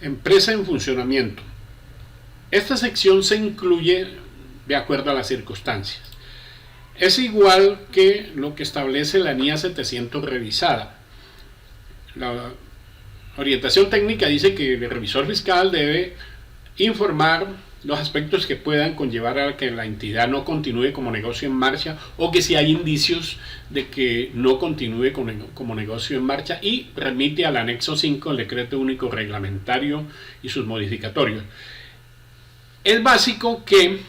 Empresa en funcionamiento. Esta sección se incluye de acuerdo a las circunstancias. Es igual que lo que establece la NIA 700 revisada. La orientación técnica dice que el revisor fiscal debe informar los aspectos que puedan conllevar a que la entidad no continúe como negocio en marcha, o que si hay indicios de que no continúe como negocio en marcha, y remite al anexo 5 del decreto único reglamentario y sus modificatorios. Es básico que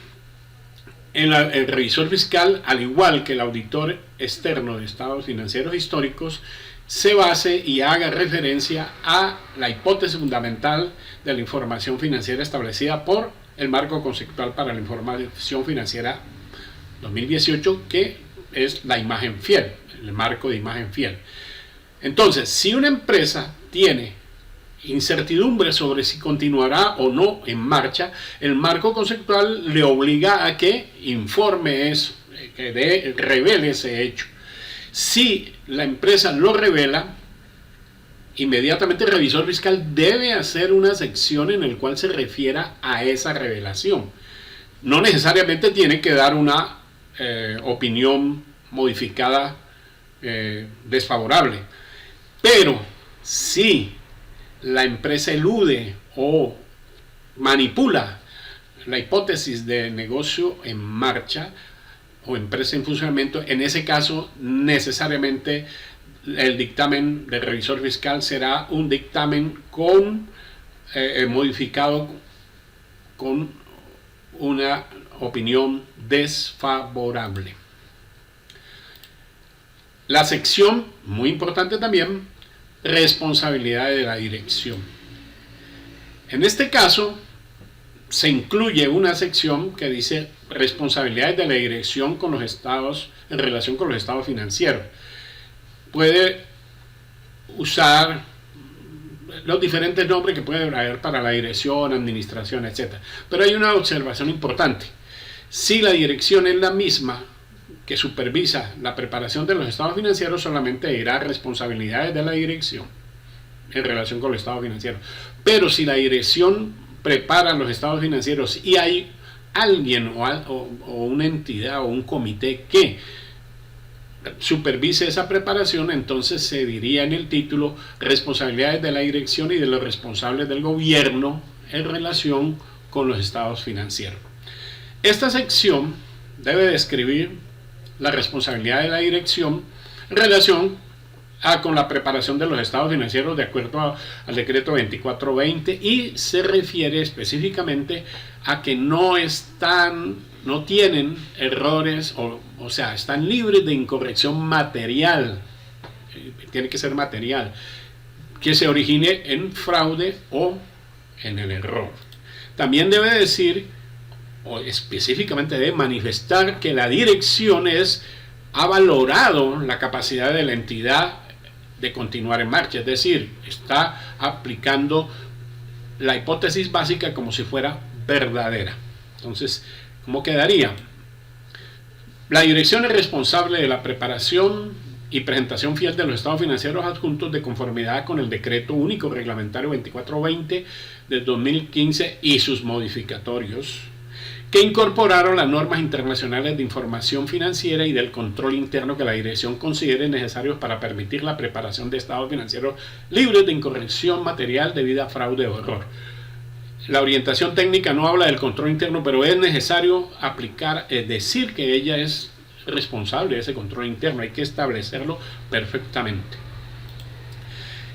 el revisor fiscal, al igual que el auditor externo de estados financieros históricos, se base y haga referencia a la hipótesis fundamental de la información financiera establecida por el marco conceptual para la información financiera 2018, que es la imagen fiel, el marco de imagen fiel. Entonces, si una empresa tiene incertidumbre sobre si continuará o no en marcha, el marco conceptual le obliga a que informe eso, que revele ese hecho. Si la empresa lo revela, inmediatamente el revisor fiscal debe hacer una sección en la cual se refiera a esa revelación. No necesariamente tiene que dar una opinión modificada desfavorable, pero si la empresa elude o manipula la hipótesis de negocio en marcha o empresa en funcionamiento, en ese caso necesariamente el dictamen del revisor fiscal será un dictamen modificado con una opinión desfavorable. La sección, muy importante también, responsabilidades de la dirección. En este caso se incluye una sección que dice responsabilidades de la dirección con los estados, en relación con los estados financieros. Puede usar los diferentes nombres que puede haber para la dirección, administración, etc. Pero hay una observación importante. Si la dirección es la misma que supervisa la preparación de los estados financieros, solamente dirá responsabilidades de la dirección en relación con los estados financieros. Pero si la dirección prepara los estados financieros y hay alguien o una entidad o un comité que supervise esa preparación, entonces se diría en el título responsabilidades de la dirección y de los responsables del gobierno en relación con los estados financieros. Esta sección debe describir la responsabilidad de la dirección en relación con la preparación de los estados financieros de acuerdo al decreto 2420, y se refiere específicamente a que no tienen errores, o sea, están libres de incorrección material, tiene que ser material, que se origine en fraude o en el error. También debe decir, o específicamente debe manifestar, que la dirección ha valorado la capacidad de la entidad de continuar en marcha, es decir, está aplicando la hipótesis básica como si fuera verdadera. Entonces, ¿cómo quedaría? La dirección es responsable de la preparación y presentación fiel de los estados financieros adjuntos de conformidad con el decreto único reglamentario 2420 del 2015 y sus modificatorios, que incorporaron las normas internacionales de información financiera y del control interno que la dirección considere necesarios para permitir la preparación de estados financieros libres de incorrección material debida a fraude o error. La orientación técnica no habla del control interno, pero es necesario decir que ella es responsable de ese control interno, hay que establecerlo perfectamente.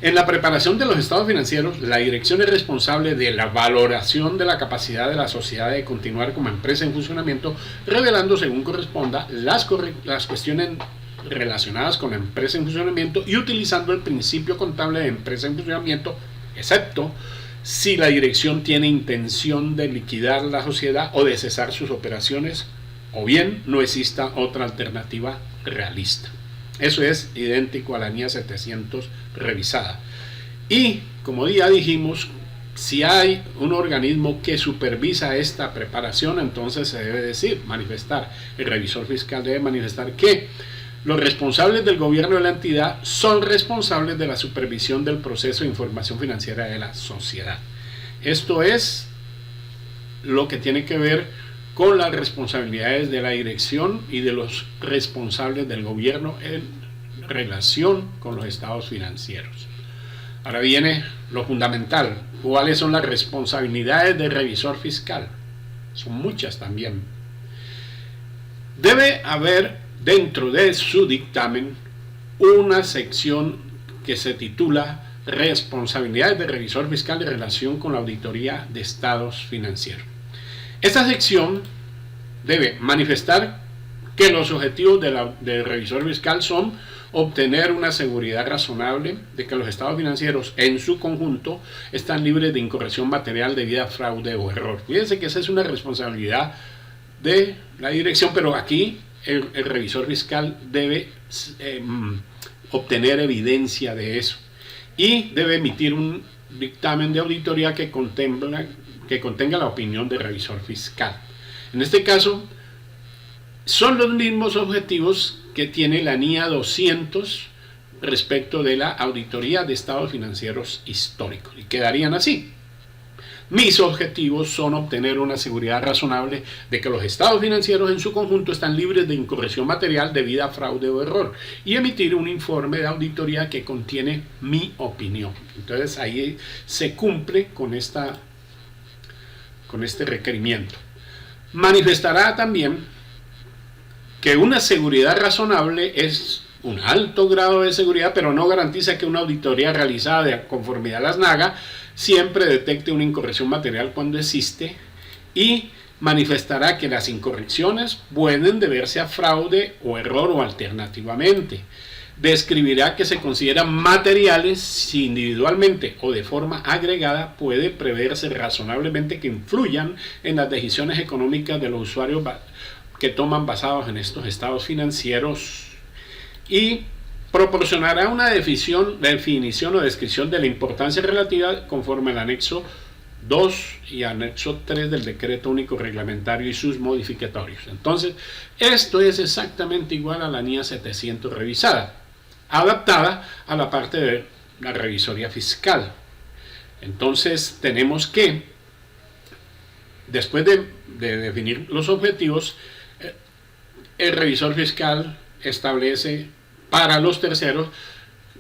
En la preparación de los estados financieros, la dirección es responsable de la valoración de la capacidad de la sociedad de continuar como empresa en funcionamiento, revelando según corresponda las cuestiones relacionadas con la empresa en funcionamiento y utilizando el principio contable de empresa en funcionamiento, excepto si la dirección tiene intención de liquidar la sociedad o de cesar sus operaciones, o bien no exista otra alternativa realista. Eso es idéntico a la NIA 700 revisada. Y, como ya dijimos, si hay un organismo que supervisa esta preparación, entonces se debe manifestar, el revisor fiscal debe manifestar que los responsables del gobierno de la entidad son responsables de la supervisión del proceso de información financiera de la sociedad. Esto es lo que tiene que ver con las responsabilidades de la dirección y de los responsables del gobierno en relación con los estados financieros. Ahora viene lo fundamental. ¿Cuáles son las responsabilidades del revisor fiscal? Son muchas también. Debe haber dentro de su dictamen una sección que se titula Responsabilidades del revisor fiscal en relación con la auditoría de estados financieros. Esta sección debe manifestar que los objetivos del revisor fiscal son obtener una seguridad razonable de que los estados financieros en su conjunto están libres de incorrección material debida a fraude o error. Fíjense que esa es una responsabilidad de la dirección, pero aquí el revisor fiscal debe obtener evidencia de eso y debe emitir un dictamen de auditoría que contenga la opinión del revisor fiscal. En este caso, son los mismos objetivos que tiene la NIA 200 respecto de la auditoría de estados financieros históricos, y quedarían así. Mis objetivos son obtener una seguridad razonable de que los estados financieros en su conjunto están libres de incorrección material debida a fraude o error, y emitir un informe de auditoría que contiene mi opinión. Entonces ahí se cumple con este requerimiento. Manifestará también que una seguridad razonable es un alto grado de seguridad, pero no garantiza que una auditoría realizada de conformidad a las NAGA siempre detecte una incorrección material cuando existe, y manifestará que las incorrecciones pueden deberse a fraude o error o alternativamente. Describirá que se consideran materiales si individualmente o de forma agregada puede preverse razonablemente que influyan en las decisiones económicas de los usuarios que toman basados en estos estados financieros, y proporcionará una definición o descripción de la importancia relativa conforme al anexo 2 y anexo 3 del decreto único reglamentario y sus modificatorios. Entonces, esto es exactamente igual a la NIA 700 revisada, adaptada a la parte de la revisoría fiscal. Entonces, tenemos que, después de definir los objetivos, el revisor fiscal establece para los terceros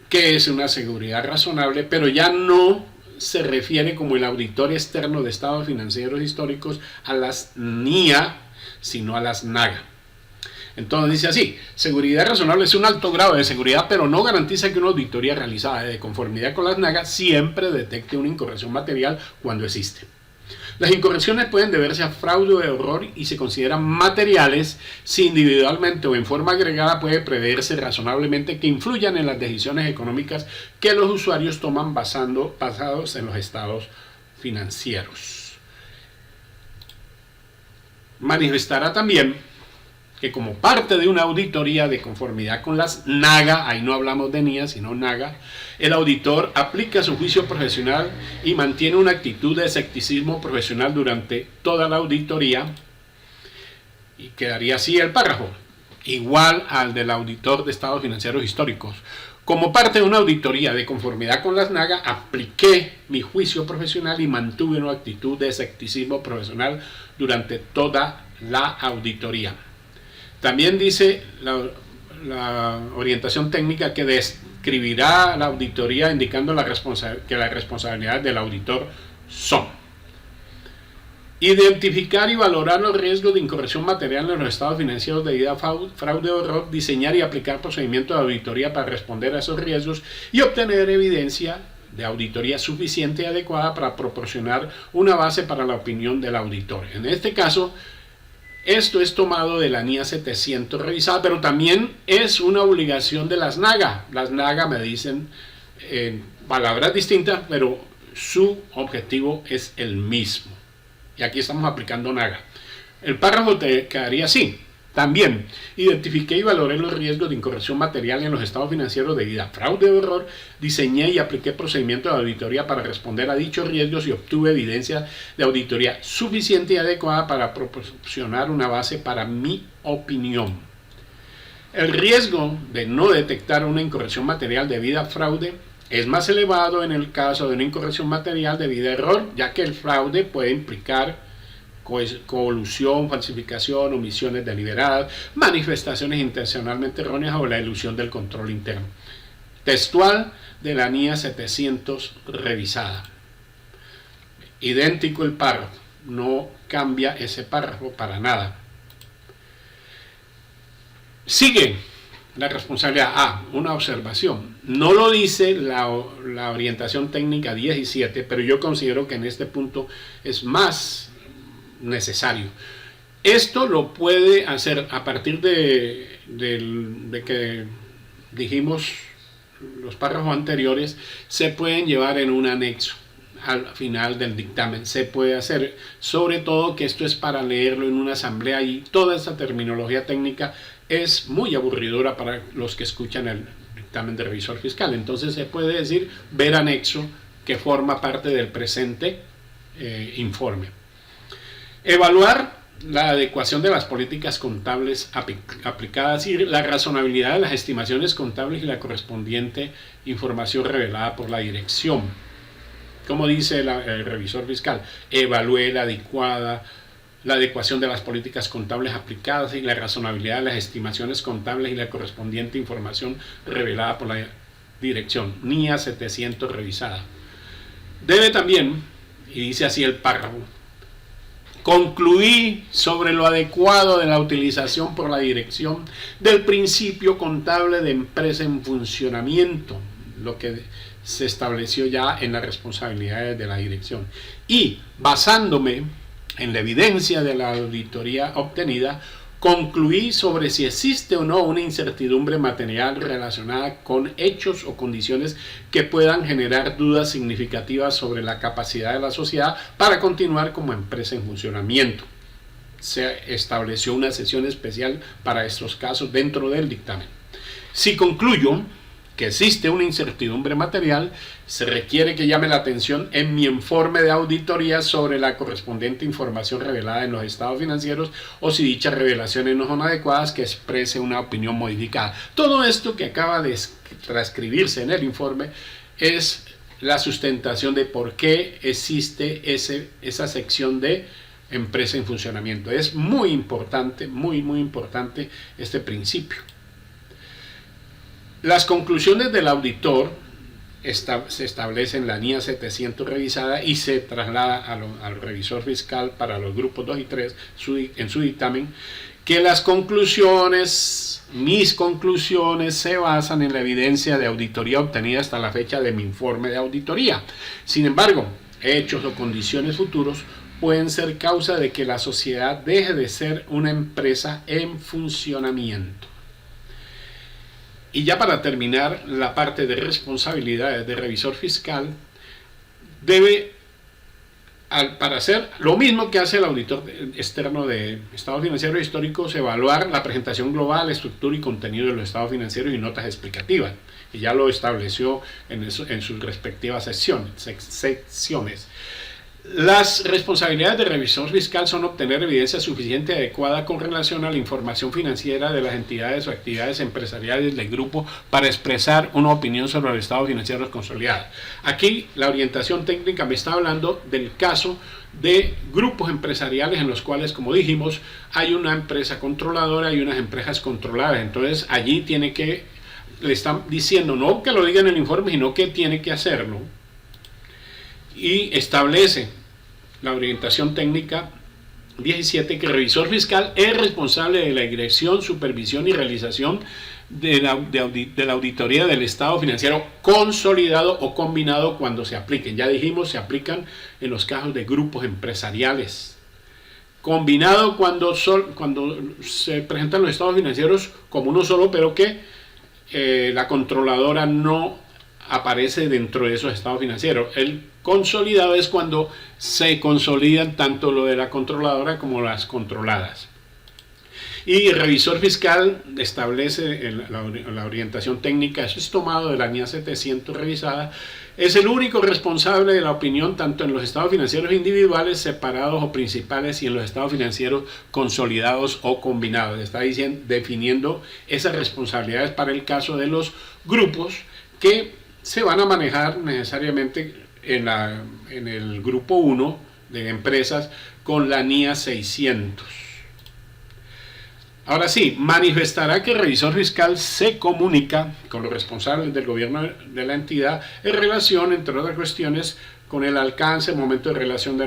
que es una seguridad razonable, pero ya no se refiere como el auditor externo de estados financieros históricos a las NIA, sino a las NAGA. Entonces dice así: seguridad razonable es un alto grado de seguridad, pero no garantiza que una auditoría realizada de conformidad con las NAGA siempre detecte una incorrección material cuando existe. Las incorrecciones pueden deberse a fraude o error y se consideran materiales si individualmente o en forma agregada puede preverse razonablemente que influyan en las decisiones económicas que los usuarios toman basados en los estados financieros. Manifestará también que como parte de una auditoría de conformidad con las NAGA, ahí no hablamos de NIA sino NAGA, el auditor aplica su juicio profesional y mantiene una actitud de escepticismo profesional durante toda la auditoría, y quedaría así el párrafo, igual al del auditor de estados financieros históricos. Como parte de una auditoría de conformidad con las NAGA, apliqué mi juicio profesional y mantuve una actitud de escepticismo profesional durante toda la auditoría. También dice la orientación técnica que describirá la auditoría indicando que las responsabilidades del auditor son: identificar y valorar los riesgos de incorrección material en los estados financieros debido a fraude o error, diseñar y aplicar procedimientos de auditoría para responder a esos riesgos y obtener evidencia de auditoría suficiente y adecuada para proporcionar una base para la opinión del auditor. En este caso, esto es tomado de la NIA 700 revisada, pero también es una obligación de las NAGA. Las NAGA me dicen palabras distintas, pero su objetivo es el mismo. Y aquí estamos aplicando NAGA. El párrafo te quedaría así: también identifiqué y valoré los riesgos de incorrección material en los estados financieros debido a fraude o error, diseñé y apliqué procedimientos de auditoría para responder a dichos riesgos y obtuve evidencia de auditoría suficiente y adecuada para proporcionar una base para mi opinión. El riesgo de no detectar una incorrección material debido a fraude es más elevado en el caso de una incorrección material debido a error, ya que el fraude puede implicar colusión, falsificación, omisiones deliberadas, manifestaciones intencionalmente erróneas o la ilusión del control interno. Textual de la NIA 700 revisada. Idéntico el párrafo, no cambia ese párrafo para nada. Sigue la responsabilidad. Una observación. No lo dice la orientación técnica 17, pero yo considero que en este punto es más necesario. Esto lo puede hacer a partir de que dijimos los párrafos anteriores, se pueden llevar en un anexo al final del dictamen. Se puede hacer, sobre todo que esto es para leerlo en una asamblea y toda esa terminología técnica es muy aburridora para los que escuchan el dictamen de revisor fiscal. Entonces se puede decir ver anexo, que forma parte del presente informe. Evaluar la adecuación de las políticas contables aplicadas y la razonabilidad de las estimaciones contables y la correspondiente información revelada por la dirección. Como dice el revisor fiscal, evalúe la adecuación de las políticas contables aplicadas y la razonabilidad de las estimaciones contables y la correspondiente información revelada por la dirección. NIA 700 revisada. Debe también, y dice así el párrafo, concluir sobre lo adecuado de la utilización por la dirección del principio contable de empresa en funcionamiento, lo que se estableció ya en las responsabilidades de la dirección. Y basándome en la evidencia de la auditoría obtenida, concluí sobre si existe o no una incertidumbre material relacionada con hechos o condiciones que puedan generar dudas significativas sobre la capacidad de la sociedad para continuar como empresa en funcionamiento. Se estableció una sesión especial para estos casos dentro del dictamen. Si concluyo que existe una incertidumbre material, se requiere que llame la atención en mi informe de auditoría sobre la correspondiente información revelada en los estados financieros o si dichas revelaciones no son adecuadas, que exprese una opinión modificada. Todo esto que acaba de transcribirse en el informe es la sustentación de por qué existe esa sección de empresa en funcionamiento. Es muy importante, muy importante este principio. Las conclusiones del auditor se establecen en la NIA 700 revisada y se traslada al revisor fiscal para los grupos 2 y 3 en su dictamen, que mis conclusiones se basan en la evidencia de auditoría obtenida hasta la fecha de mi informe de auditoría. Sin embargo, hechos o condiciones futuros pueden ser causa de que la sociedad deje de ser una empresa en funcionamiento. Y ya para terminar la parte de responsabilidades de revisor fiscal, debe, para hacer lo mismo que hace el auditor externo de estados financieros históricos, evaluar la presentación global, estructura y contenido de los estados financieros y notas explicativas. Y ya lo estableció en sus respectivas secciones. Las responsabilidades de revisor fiscal son obtener evidencia suficiente y adecuada con relación a la información financiera de las entidades o actividades empresariales del grupo para expresar una opinión sobre los estados financieros consolidados. Aquí la orientación técnica me está hablando del caso de grupos empresariales en los cuales, como dijimos, hay una empresa controladora y unas empresas controladas. Entonces allí le están diciendo, no que lo diga en el informe, sino que tiene que hacerlo. Y establece la orientación técnica 17 que el revisor fiscal es responsable de la dirección, supervisión y realización de la auditoría del estado financiero consolidado o combinado cuando se apliquen. Ya dijimos, se aplican en los casos de grupos empresariales. Combinado cuando se presentan los estados financieros como uno solo, pero que la controladora no aparece dentro de esos estados financieros. El consolidado es cuando se consolidan tanto lo de la controladora como las controladas. Y el revisor fiscal establece la orientación técnica, eso es tomado de la NIA 700 revisada, es el único responsable de la opinión tanto en los estados financieros individuales, separados o principales y en los estados financieros consolidados o combinados. Está definiendo esas responsabilidades para el caso de los grupos que se van a manejar necesariamente en el grupo 1 de empresas con la NIA 600. Ahora sí, manifestará que el revisor fiscal se comunica con los responsables del gobierno de la entidad en relación, entre otras cuestiones, con el alcance, momento de realización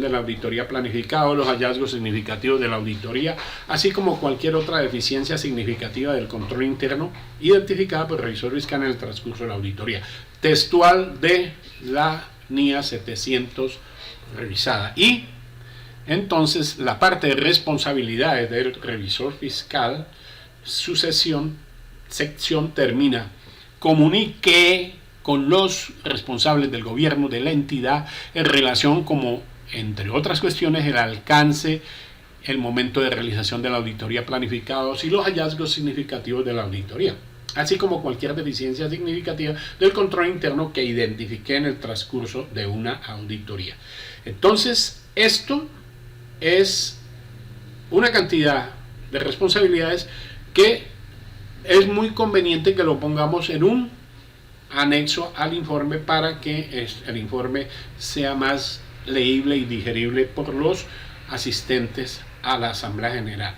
de la auditoría planificada, los hallazgos significativos de la auditoría, así como cualquier otra deficiencia significativa del control interno identificada por el revisor fiscal en el transcurso de la auditoría. Textual de la NIA 700 revisada. Y entonces la parte de responsabilidades del revisor fiscal, su sección termina: comunique con los responsables del gobierno de la entidad en relación como, entre otras cuestiones, el alcance, el momento de realización de la auditoría planificados y los hallazgos significativos de la auditoría, así como cualquier deficiencia significativa del control interno que identifique en el transcurso de una auditoría. Entonces, esto es una cantidad de responsabilidades que es muy conveniente que lo pongamos en un anexo al informe para que el informe sea más leíble y digerible por los asistentes a la Asamblea General.